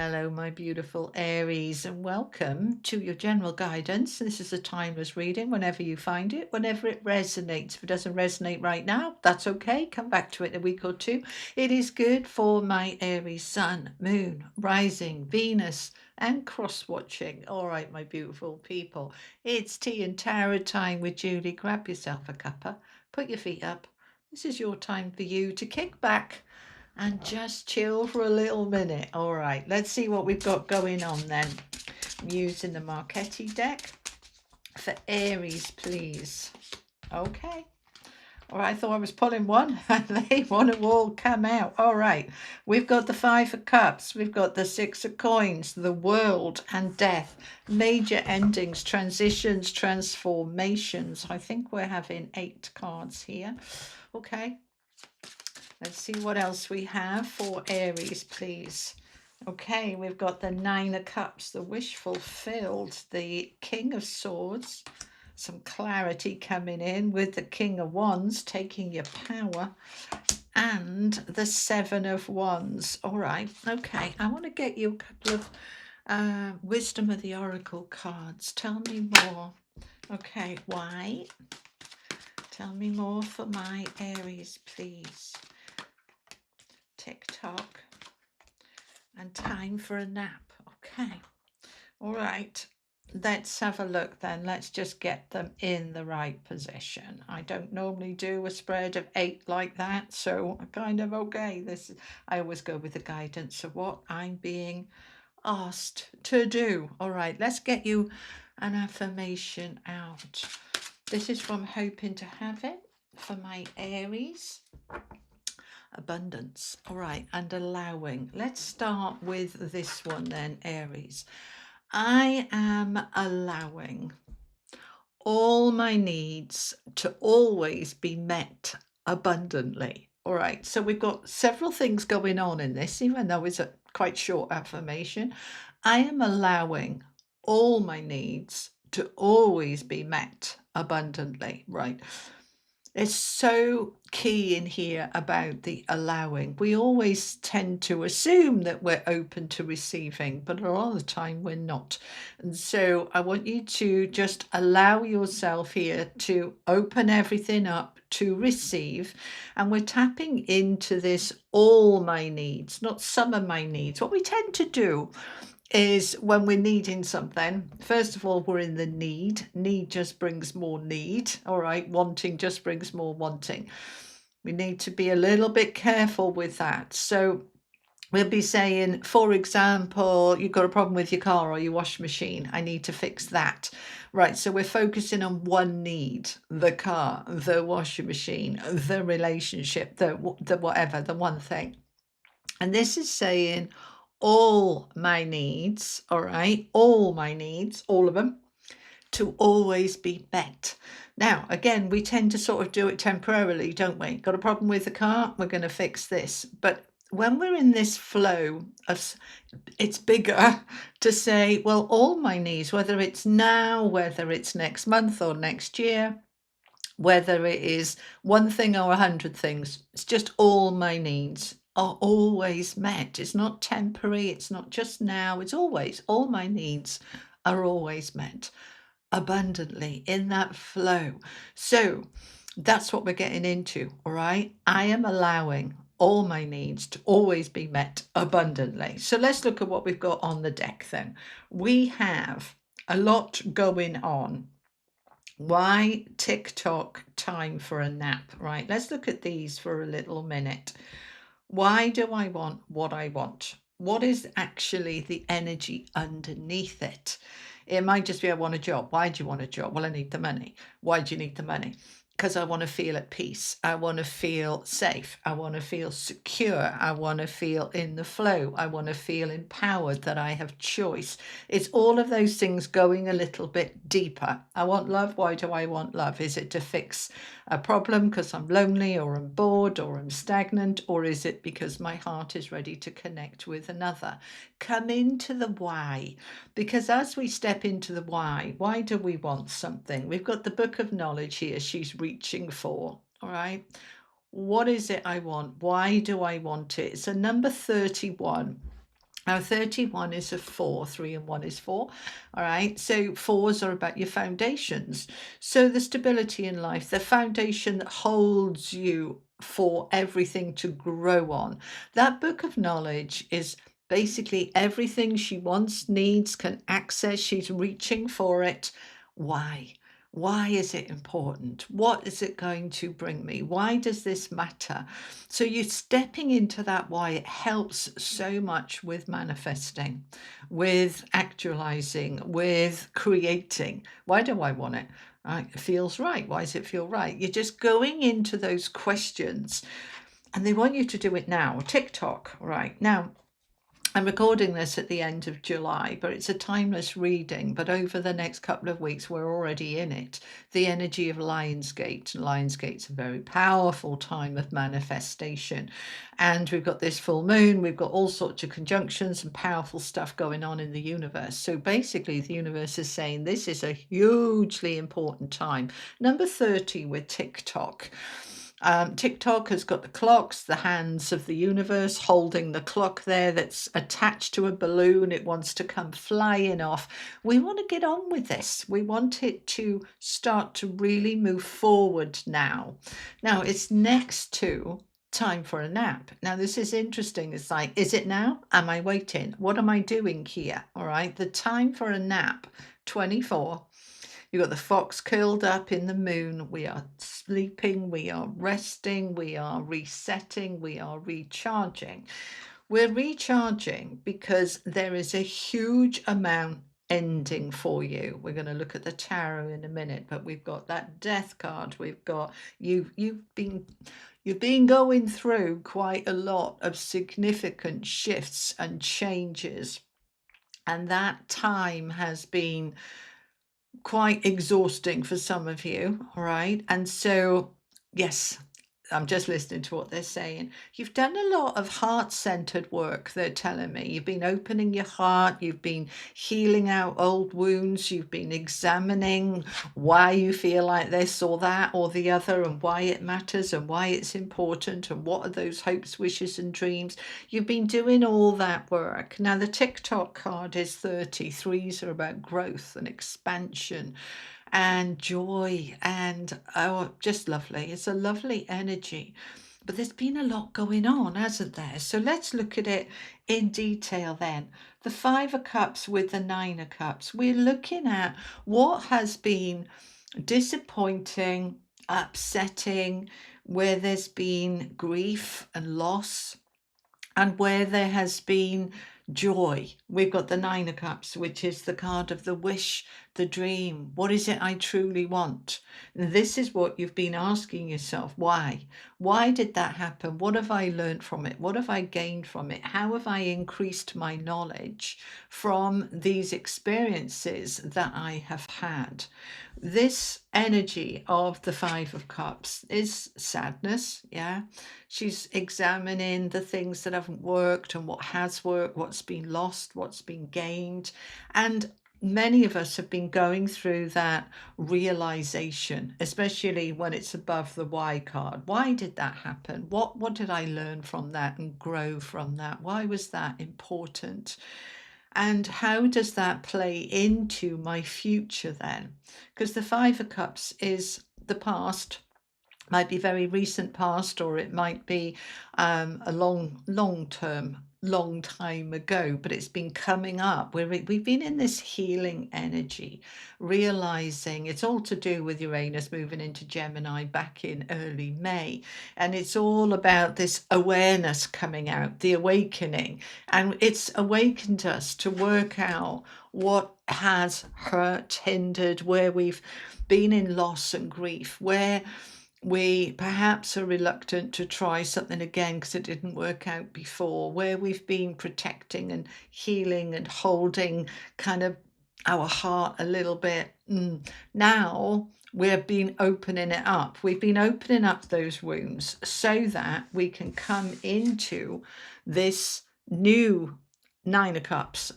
Hello, my beautiful Aries, and welcome to your general guidance. This is a timeless reading whenever you find it, whenever it resonates. If it doesn't resonate right now, that's okay. Come back to it in a week or two. It is good for my Aries Sun, Moon, Rising, Venus, and cross watching. All right, my beautiful people. It's tea and tarot time with Julie. Grab yourself a cuppa, put your feet up. This is your time for you to kick back and just chill for a little minute. All right, let's see what we've got going on then. I'm using the Marchetti deck for Aries, please. Okay. All right, I thought I was pulling one and they want to all come out. All right, we've got the Five of Cups, we've got the Six of Coins, the World, and Death. Major endings, transitions, transformations. I think we're having 8 cards here. Okay. Let's see what else we have for Aries, please. Okay, we've got the Nine of Cups, the wish fulfilled, the King of Swords, some clarity coming in with the King of Wands, taking your power, and the Seven of Wands. All right, okay, I want to get you a couple of Wisdom of the Oracle cards. Tell me more. Okay, why? Tell me more for my Aries, please. TikTok and time for a nap. Okay, all right, let's have a look then. Let's just get them in the right position. I don't normally do a spread of 8 like that, so kind of okay. I always go with the guidance of what I'm being asked to do. All right, let's get you an affirmation out. This is from Hoping to Have It for my Aries. Abundance. All right, and allowing. Let's start with this one then, Aries. I am allowing all my needs to always be met abundantly. All right, so we've got several things going on in this, even though it's a quite short affirmation. I am allowing all my needs to always be met abundantly. Right. It's so key in here about the allowing. We always tend to assume that we're open to receiving, but a lot of the time we're not. And so I want you to just allow yourself here to open everything up to receive. And we're tapping into this all my needs, not some of my needs. What we tend to do is when we're needing something, first of all, we're in the need just brings more need. All right, wanting just brings more wanting. We need to be a little bit careful with that. So we'll be saying, for example, you've got a problem with your car or your washing machine, I need to fix that. Right, so we're focusing on one need: the car, the washing machine, the relationship, the whatever, the one thing. And this is saying all my needs, all right, all my needs, all of them, to always be met. Now, again, we tend to sort of do it temporarily, don't we? Got a problem with the car? We're going to fix this. But when we're in this flow of, it's bigger to say, well, all my needs, whether it's now, whether it's next month or next year, whether it is one thing or 100 things, it's just all my needs are always met. It's not temporary, it's not just now, it's always, all my needs are always met abundantly in that flow. So that's what we're getting into, all right? I am allowing all my needs to always be met abundantly. So let's look at what we've got on the deck then. We have a lot going on. Why TikTok time for a nap, right? Let's look at these for a little minute. Why do I want what I want? What is actually the energy underneath it? It might just be, I want a job. Why do you want a job? Well, I need the money. Why do you need the money? Because I want to feel at peace. I want to feel safe. I want to feel secure. I want to feel in the flow. I want to feel empowered that I have choice. It's all of those things going a little bit deeper. I want love. Why do I want love? Is it to fix a problem because I'm lonely or I'm bored or I'm stagnant? Or is it because my heart is ready to connect with another? Come into the why. Because as we step into the why do we want something? We've got the book of knowledge here she's reaching for, all right? What is it I want? Why do I want it? It's a number 31. Now, 31 is a 4, 3 and 1 is 4. All right. So, fours are about your foundations. So, the stability in life, the foundation that holds you for everything to grow on. That book of knowledge is basically everything she wants, needs, can access. She's reaching for it. Why? Why is it important? What is it going to bring me? Why does this matter? So you're stepping into that why. It helps so much with manifesting, with actualizing, with creating. Why do I want it? It feels right. Why does it feel right? You're just going into those questions, and they want you to do it now. TikTok, right now. I'm recording this at the end of July, but it's a timeless reading. But over the next couple of weeks, we're already in it. The energy of Lionsgate. Lionsgate's a very powerful time of manifestation. And we've got this full moon, we've got all sorts of conjunctions and powerful stuff going on in the universe. So basically, the universe is saying this is a hugely important time. Number 30 with TikTok. TikTok has got the clocks, the hands of the universe holding the clock there that's attached to a balloon. It wants to come flying off. We want to get on with this. We want it to start to really move forward now. Now, it's next to time for a nap. Now, this is interesting. It's like, is it now? Am I waiting? What am I doing here? All right. The time for a nap, 24. You've got the fox curled up in the moon. We are sleeping, we are resting, we are resetting, we are recharging. We're recharging because there is a huge amount ending for you. We're going to look at the tarot in a minute, but we've got that death card. We've got you've been going through quite a lot of significant shifts and changes, and that time has been quite exhausting for some of you, all right? And so, yes, I'm just listening to what they're saying. You've done a lot of heart-centered work, they're telling me. You've been opening your heart, you've been healing out old wounds, you've been examining why you feel like this or that or the other, and why it matters and why it's important, and what are those hopes, wishes, and dreams. You've been doing all that work. Now, the TikTok card is 30. Threes are about growth and expansion and joy, and oh, just lovely. It's a lovely energy. But there's been a lot going on, hasn't there? So let's look at it in detail then. The Five of Cups with the Nine of Cups. We're looking at what has been disappointing, upsetting, where there's been grief and loss, and where there has been joy. We've got the Nine of Cups, which is the card of the wish, the dream. What is it I truly want? This is what you've been asking yourself. Why? Why did that happen? What have I learned from it? What have I gained from it? How have I increased my knowledge from these experiences that I have had? This energy of the Five of Cups is sadness. Yeah. She's examining the things that haven't worked and what has worked, what's been lost, what's been gained. And many of us have been going through that realization, especially when it's above the why card. Why did that happen? What did I learn from that and grow from that? Why was that important? And how does that play into my future then? Because the Five of Cups is the past, might be very recent past, or it might be a long time ago, but it's been coming up. We've been in this healing energy, realizing it's all to do with Uranus moving into Gemini back in early May. And it's all about this awareness coming out, the awakening. And it's awakened us to work out what has hurt, hindered, where we've been in loss and grief, where we perhaps are reluctant to try something again because it didn't work out before, where we've been protecting and healing and holding kind of our heart a little bit. Now we've been opening it up. We've been opening up those wounds so that we can come into this new Nine of Cups,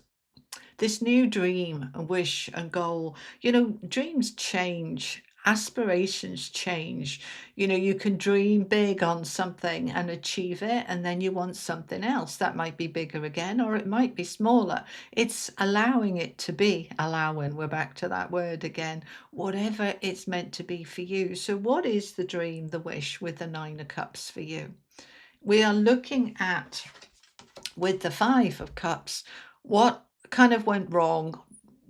this new dream and wish and goal. You know, dreams change Aspirations change. You can dream big on something and achieve it, and then you want something else that might be bigger again, or it might be smaller. It's allowing it to be, allowing, we're back to that word again, whatever it's meant to be for you. So what is the dream, the wish with the Nine of Cups for you? We are looking at, with the Five of Cups, what kind of went wrong?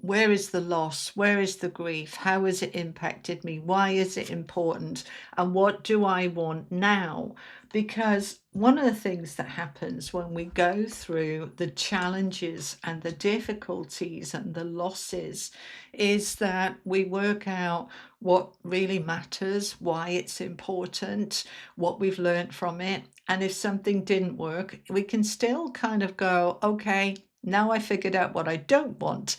Where is the loss? Where is the grief? How has it impacted me? Why is it important? And what do I want now? Because one of the things that happens when we go through the challenges and the difficulties and the losses is that we work out what really matters, why it's important, what we've learned from it. And if something didn't work, we can still kind of go, okay, now I figured out what I don't want.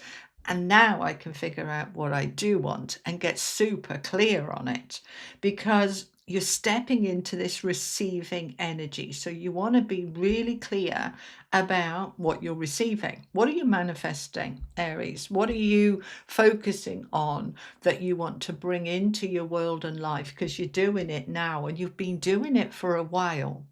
And now I can figure out what I do want and get super clear on it, because you're stepping into this receiving energy. So you want to be really clear about what you're receiving. What are you manifesting, Aries? What are you focusing on that you want to bring into your world and life? Because you're doing it now and you've been doing it for a while.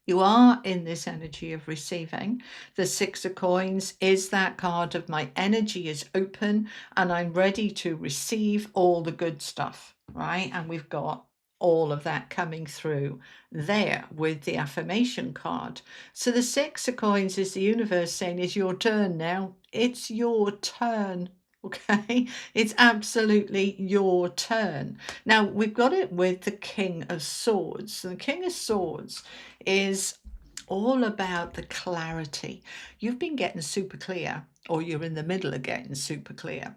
You are in this energy of receiving. The Six of Coins is that card of my energy is open and I'm ready to receive all the good stuff, right? And we've got all of that coming through there with the affirmation card. So the Six of Coins is the universe saying, it's your turn now. It's your turn. Okay, it's absolutely your turn. Now we've got it with the King of Swords. So the King of Swords is all about the clarity. You've been getting super clear, or you're in the middle of getting super clear.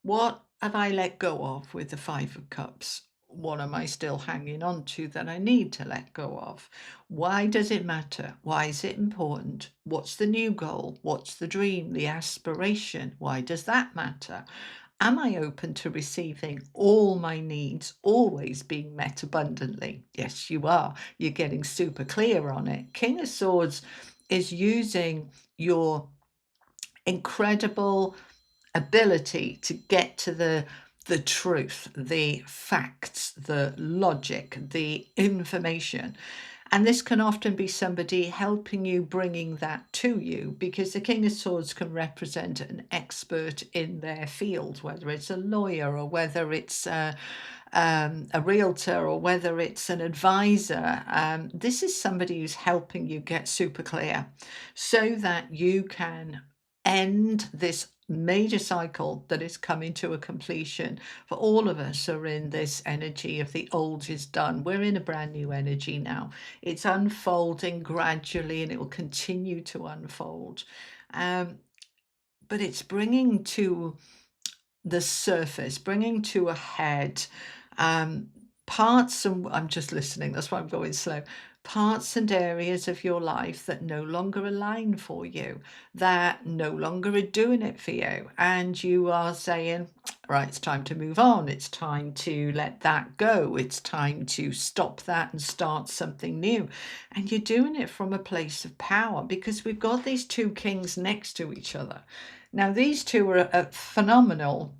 What have I let go of with the Five of Cups? What am I still hanging on to that I need to let go of? Why does it matter? Why is it important? What's the new goal? What's the dream, the aspiration? Why does that matter? Am I open to receiving all my needs always being met abundantly? Yes, you are. You're getting super clear on it. King of Swords is using your incredible ability to get to the truth, the facts, the logic, the information. And this can often be somebody helping you, bringing that to you, because the King of Swords can represent an expert in their field, whether it's a lawyer or whether it's a realtor or whether it's an advisor. This is somebody who's helping you get super clear so that you can end this major cycle that is coming to a completion. For all of us are in this energy of the old is done. We're in a brand new energy now. It's unfolding gradually and it will continue to unfold. But it's bringing to the surface, bringing to a head parts, and I'm just listening, that's why I'm going slow, parts and areas of your life that no longer align for you, that no longer are doing it for you. And you are saying, right, it's time to move on. It's time to let that go. It's time to stop that and start something new. And you're doing it from a place of power, because we've got these two kings next to each other. Now, these two are a phenomenal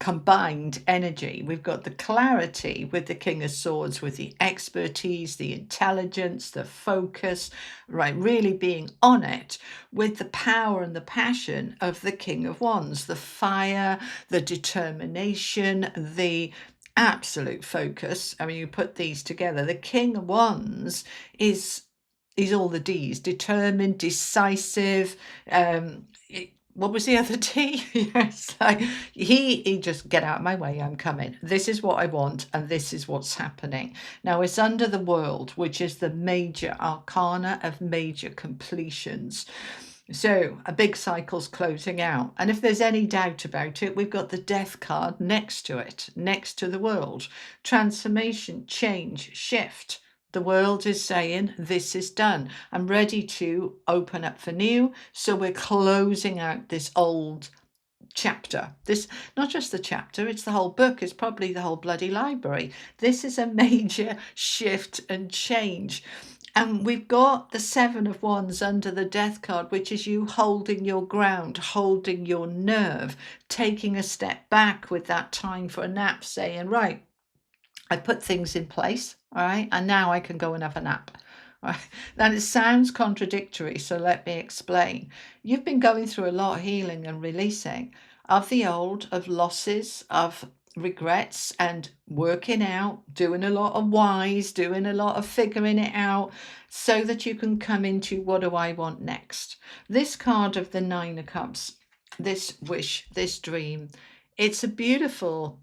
combined energy. We've got the clarity with the King of Swords, with the expertise, the intelligence, the focus, right, really being on it, with the power and the passion of the King of Wands, the fire, the determination, the absolute focus. I mean, you put these together, the King of Wands is all the D's: determined, decisive, what was the other T? Yes, like he just, get out of my way, I'm coming. This is what I want, and this is what's happening. Now it's under the World, which is the major arcana of major completions. So a big cycle's closing out. And if there's any doubt about it, we've got the Death card next to it, next to the World. Transformation, change, shift. The World is saying, this is done. I'm ready to open up for new. So we're closing out this old chapter. This, not just the chapter, it's the whole book. It's probably the whole bloody library. This is a major shift and change. And we've got the Seven of Wands under the Death card, which is you holding your ground, holding your nerve, taking a step back with that time for a nap, saying, right, I put things in place, all right, and now I can go and have a nap. Right. Now it sounds contradictory, so let me explain. You've been going through a lot of healing and releasing of the old, of losses, of regrets, and working out, doing a lot of whys, doing a lot of figuring it out, so that you can come into what do I want next. This card of the Nine of Cups, this wish, this dream, it's a beautiful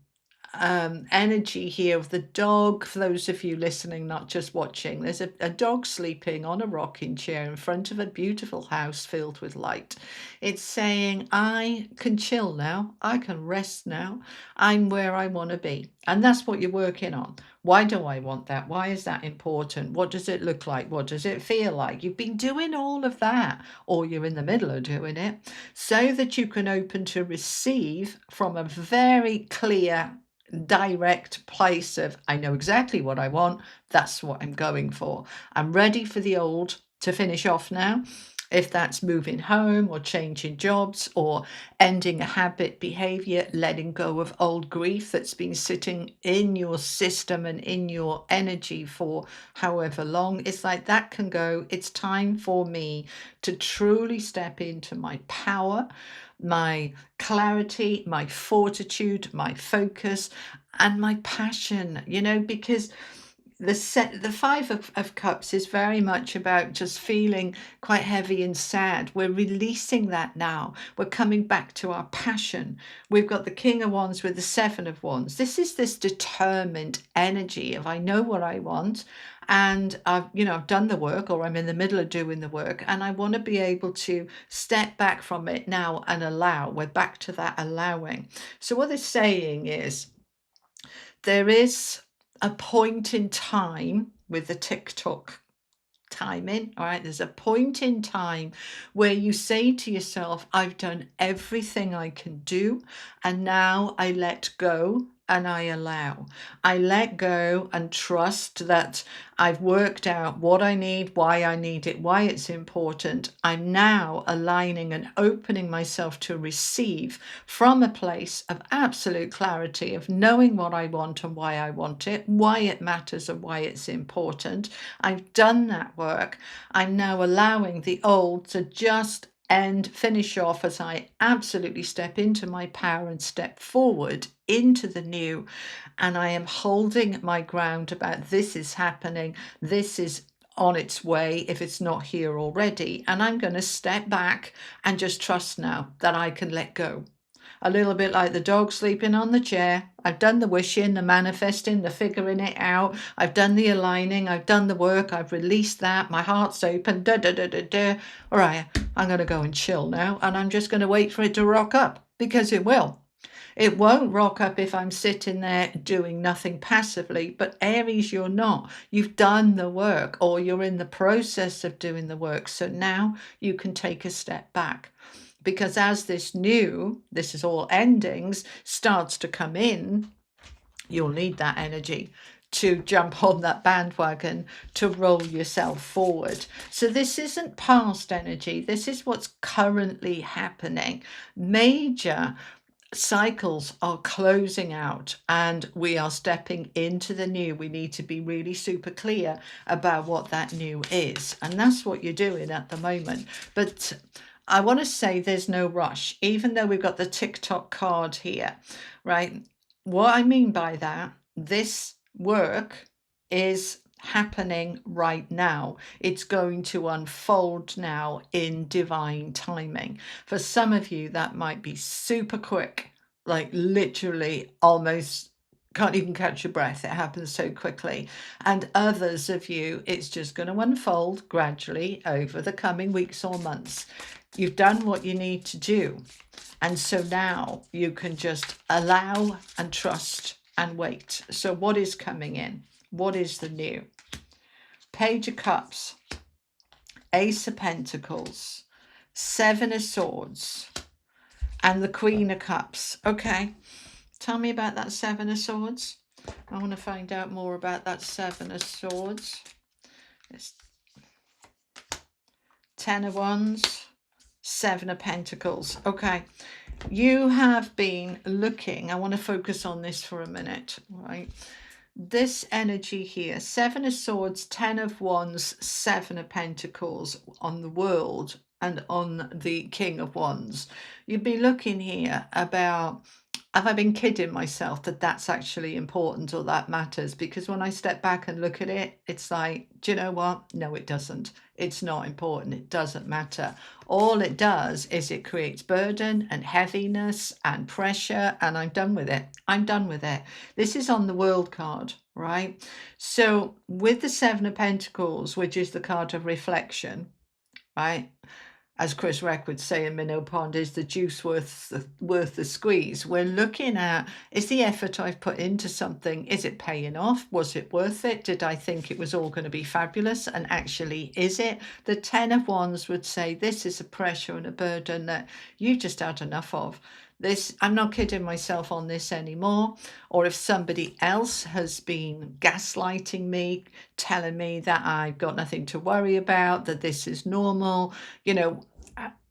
energy here of the dog. For those of you listening, not just watching, there's a dog sleeping on a rocking chair in front of a beautiful house filled with light. It's saying, I can chill now, I can rest now, I'm where I want to be. And that's what you're working on. Why do I want that? Why is that important? What does it look like? What does it feel like? You've been doing all of that, or you're in the middle of doing it, so that you can open to receive from a very clear, direct place of, I know exactly what I want, that's what I'm going for. I'm ready for the old to finish off now. If that's moving home or changing jobs or ending a habit, behavior, letting go of old grief that's been sitting in your system and in your energy for however long, it's like that can go. It's time for me to truly step into my power, my clarity, my fortitude, my focus, and my passion, because the Five of Cups is very much about just feeling quite heavy and sad. We're releasing that now. We're coming back to our passion. We've got the King of Wands with the Seven of Wands. This is this determined energy of, I know what I want, and I've done the work, or I'm in the middle of doing the work, and I want to be able to step back from it now and allow. We're back to that allowing. So what they're saying is, there is a point in time with the TikTok timing, all right? There's a point in time where you say to yourself, I've done everything I can do, and now I let go and I allow. I let go and trust that I've worked out what I need, why I need it, why it's important. I'm now aligning and opening myself to receive from a place of absolute clarity, of knowing what I want and why I want it, why it matters and why it's important. I've done that work. I'm now allowing the old to just finish off as I absolutely step into my power and step forward into the new. And I am holding my ground about, this is happening, this is on its way if it's not here already. And I'm going to step back and just trust now that I can let go. A little bit like the dog sleeping on the chair. I've done the wishing, the manifesting, the figuring it out. I've done the aligning. I've done the work. I've released that. My heart's open. All right, I'm going to go and chill now. And I'm just going to wait for it to rock up, because it will. It won't rock up if I'm sitting there doing nothing passively. But Aries, you're not. You've done the work, or you're in the process of doing the work. So now you can take a step back. Because as this is all endings, starts to come in, you'll need that energy to jump on that bandwagon, to roll yourself forward. So this isn't past energy. This is what's currently happening. Major cycles are closing out and we are stepping into the new. We need to be really super clear about what that new is. And that's what you're doing at the moment. But I want to say there's no rush, even though we've got the TikTok card here, right? What I mean by that, this work is happening right now. It's going to unfold now in divine timing. For some of you, that might be super quick, like literally almost can't even catch your breath. It happens so quickly. And others of you, it's just going to unfold gradually over the coming weeks or months. You've done what you need to do. And so now you can just allow and trust and wait. So what is coming in? What is the new? Page of Cups, Ace of Pentacles, Seven of Swords, and the Queen of Cups. Okay, tell me about that Seven of Swords. I want to find out more about that Seven of Swords. Let's Ten of Wands, Seven of Pentacles. Okay, you have been looking, I want to focus on this for a minute, right? This energy here, Seven of Swords, Ten of Wands, Seven of Pentacles on the world and on the King of Wands. You'd be looking here about, have I been kidding myself that that's actually important or that matters? Because when I step back and look at it, it's like, do you know what? No, it doesn't. It's not important. It doesn't matter. All it does is it creates burden and heaviness and pressure, and I'm done with it. I'm done with it. This is on the World card, right? So with the Seven of Pentacles, which is the card of reflection, right? As Chris Reck would say in Minnow Pond, is the juice worth the squeeze? We're looking at, is the effort I've put into something, is it paying off? Was it worth it? Did I think it was all going to be fabulous? And actually, is it? The Ten of Wands would say this is a pressure and a burden that you just had enough of. This, I'm not kidding myself on this anymore. Or if somebody else has been gaslighting me, telling me that I've got nothing to worry about, that this is normal, you know,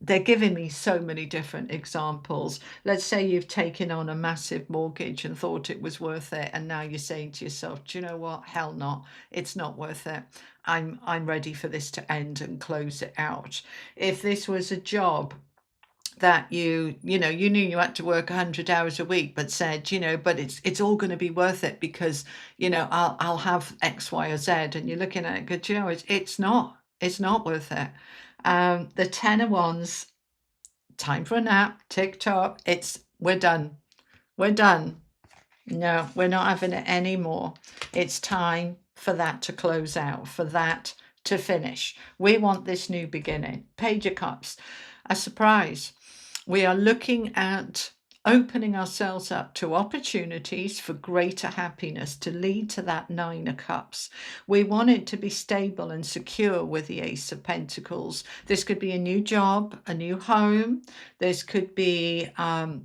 they're giving me so many different examples. Let's say you've taken on a massive mortgage and thought it was worth it, and now you're saying to yourself, do you know what? Hell not. It's not worth it. I'm ready for this to end and close it out. If this was a job that you know you knew you had to work 100 hours a week, but said, you know, but it's all going to be worth it because, you know, I'll have X, Y, or Z, and you're looking at it, but you know, it's not worth it. The Ten of Wands, time for a nap, TikTok, we're done. No, we're not having it anymore. It's time for that to close out, for that to finish. We want this new beginning. Page of Cups, a surprise. We are looking at opening ourselves up to opportunities for greater happiness to lead to that Nine of Cups. We want it to be stable and secure with the Ace of Pentacles. This could be a new job, a new home. This could be a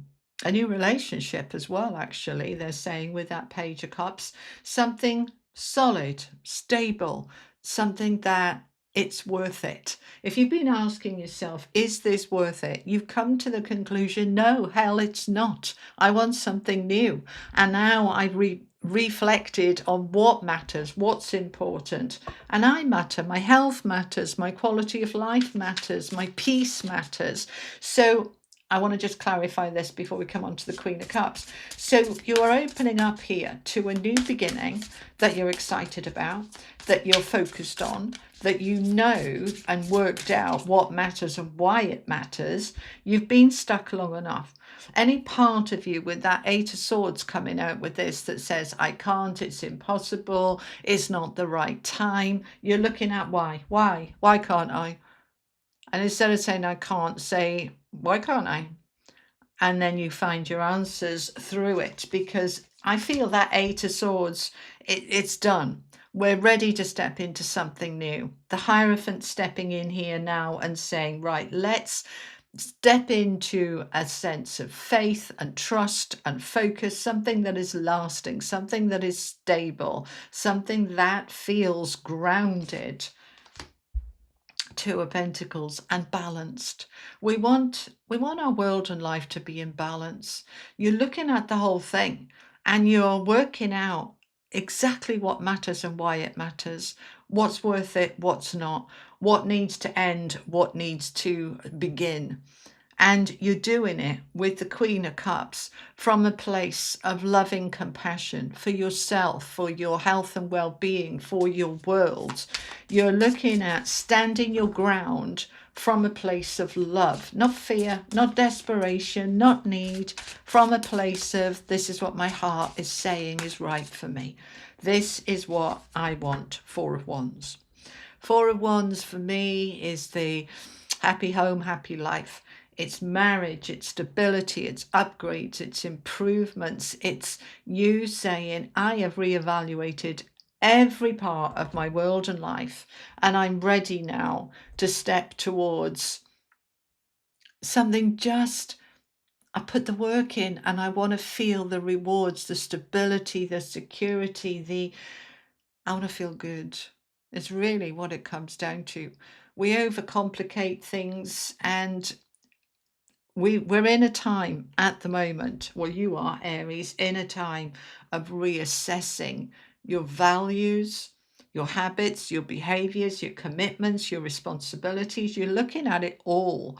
new relationship as well, actually. They're saying with that Page of Cups, something solid, stable, something that it's worth it. If you've been asking yourself, is this worth it? You've come to the conclusion, no, hell, it's not. I want something new. And now I've reflected on what matters, what's important. And I matter, my health matters, my quality of life matters, my peace matters. So I want to just clarify this before we come on to the Queen of Cups. So you are opening up here to a new beginning that you're excited about, that you're focused on, that you know and worked out what matters and why it matters. You've been stuck long enough. Any part of you with that Eight of Swords coming out with this that says, I can't, it's impossible, it's not the right time. You're looking at why can't I? And instead of saying I can't, say, why can't I? And then you find your answers through it, because I feel that Eight of Swords, it's done. We're ready to step into something new. The Hierophant stepping in here now and saying, right, let's step into a sense of faith and trust and focus, something that is lasting, something that is stable, something that feels grounded. Two of Pentacles and balanced. We want our world and life to be in balance. You're looking at the whole thing and you're working out exactly what matters and why it matters, what's worth it, what's not, what needs to end, what needs to begin. And you're doing it with the Queen of Cups from a place of loving compassion for yourself, for your health and well-being, for your world. You're looking at standing your ground from a place of love, not fear, not desperation, not need, from a place of this is what my heart is saying is right for me. This is what I want. Four of Wands. Four of Wands for me is the happy home, happy life. It's marriage, it's stability, it's upgrades, it's improvements. It's you saying, I have reevaluated every part of my world and life, and I'm ready now to step towards something just, I put the work in and I want to feel the rewards, the stability, the security, I want to feel good. It's really what it comes down to. We overcomplicate things, and we're in a time at the moment, well, you are, Aries, in a time of reassessing your values, your habits, your behaviors, your commitments, your responsibilities. You're looking at it all,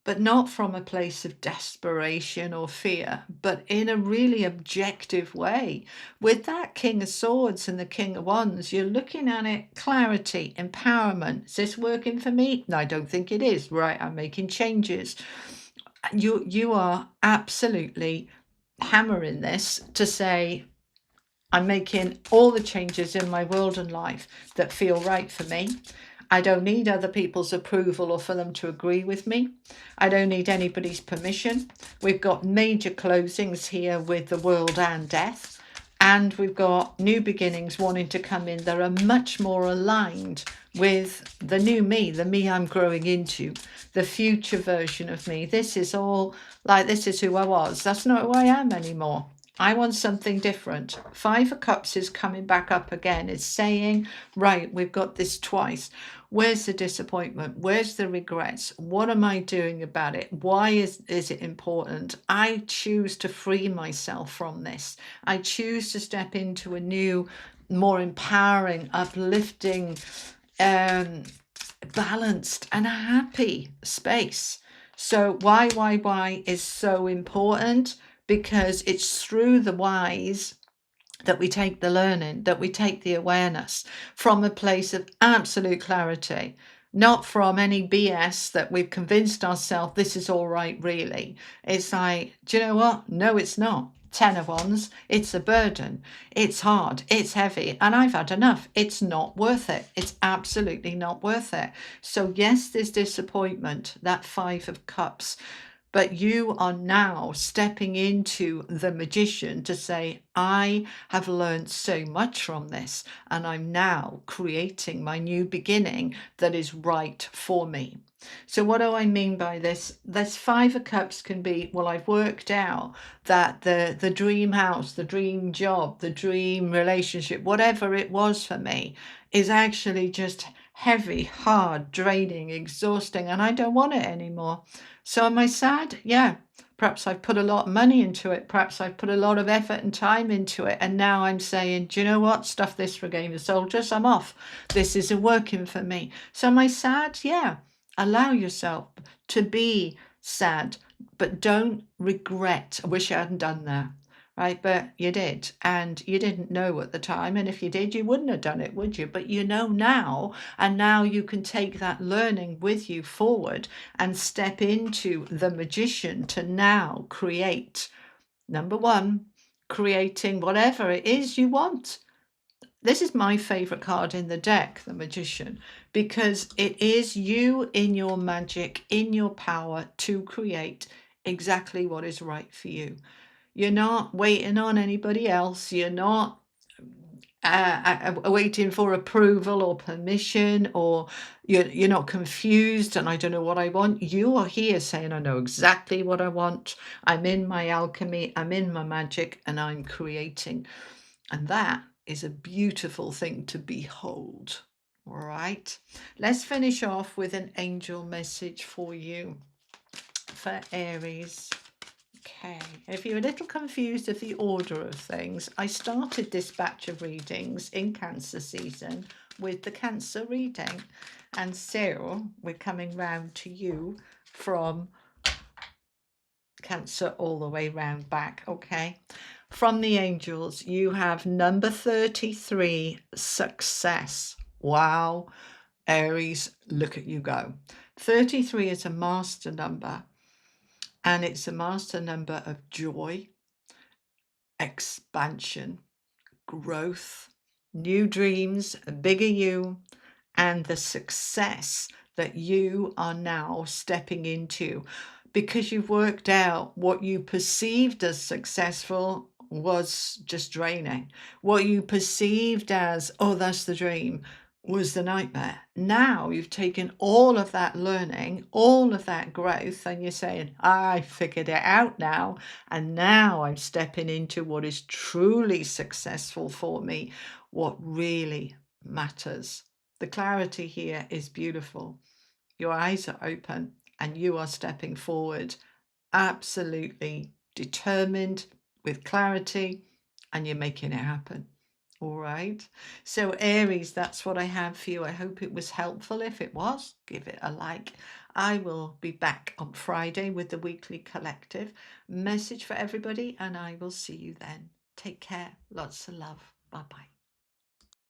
but not from a place of desperation or fear, but in a really objective way. With that King of Swords and the King of Wands, you're looking at it, clarity, empowerment. Is this working for me? No, I don't think it is. Right, I'm making changes. You are absolutely hammering this to say, I'm making all the changes in my world and life that feel right for me. I don't need other people's approval or for them to agree with me. I don't need anybody's permission. We've got major closings here with the world and death. And we've got new beginnings wanting to come in that are much more aligned with the new me, the me I'm growing into, the future version of me. This is all like, this is who I was. That's not who I am anymore. I want something different. Five of Cups is coming back up again. It's saying, right, we've got this twice. Where's the disappointment? Where's the regrets? What am I doing about it? Why is it important? I choose to free myself from this. I choose to step into a new, more empowering, uplifting, balanced and happy space. So why is so important? Because it's through the whys that we take the learning, that we take the awareness from a place of absolute clarity, not from any BS that we've convinced ourselves this is all right, really. It's like, do you know what? No, it's not. 10 of Wands, it's a burden. It's hard, it's heavy, and I've had enough. It's not worth it. It's absolutely not worth it. So yes, there's disappointment, that 5 of Cups. But you are now stepping into the Magician to say, I have learned so much from this, and I'm now creating my new beginning that is right for me. So what do I mean by this? This 5 of Cups can be, well, I've worked out that the dream house, the dream job, the dream relationship, whatever it was for me, is actually just heavy, hard, draining, exhausting, and I don't want it anymore. So am I sad? Yeah. Perhaps I've put a lot of money into it. Perhaps I've put a lot of effort and time into it. And now I'm saying, do you know what? Stuff this for Game of Soldiers. I'm off. This isn't working for me. So am I sad? Yeah. Allow yourself to be sad, but don't regret. I wish I hadn't done that. Right, but you did, and you didn't know at the time, and if you did, you wouldn't have done it, would you? But you know now, and now you can take that learning with you forward and step into the Magician to now create, number one, creating whatever it is you want. This is my favorite card in the deck, the Magician, because it is you in your magic, in your power to create exactly what is right for you. You're not waiting on anybody else. You're not waiting for approval or permission, or you're not confused and I don't know what I want. You are here saying, I know exactly what I want. I'm in my alchemy, I'm in my magic, and I'm creating. And that is a beautiful thing to behold. All right, let's finish off with an angel message for you, for Aries. Okay, if you're a little confused of the order of things, I started this batch of readings in Cancer season with the Cancer reading. And so we're coming round to you from Cancer all the way round back, okay? From the angels, you have number 33, success. Wow, Aries, look at you go. 33 is a master number. And it's a master number of joy, expansion, growth, new dreams, a bigger you, and the success that you are now stepping into, because you've worked out what you perceived as successful was just draining. What you perceived as, oh, that's the dream, was the nightmare. Now you've taken all of that learning, all of that growth, and you're saying, I figured it out now. And now I'm stepping into what is truly successful for me, what really matters. The clarity here is beautiful. Your eyes are open and you are stepping forward, absolutely determined, with clarity, and you're making it happen. All right. So Aries, that's what I have for you. I hope it was helpful. If it was, give it a like. I will be back on Friday with the weekly collective message for everybody, and I will see you then. Take care. Lots of love. Bye bye.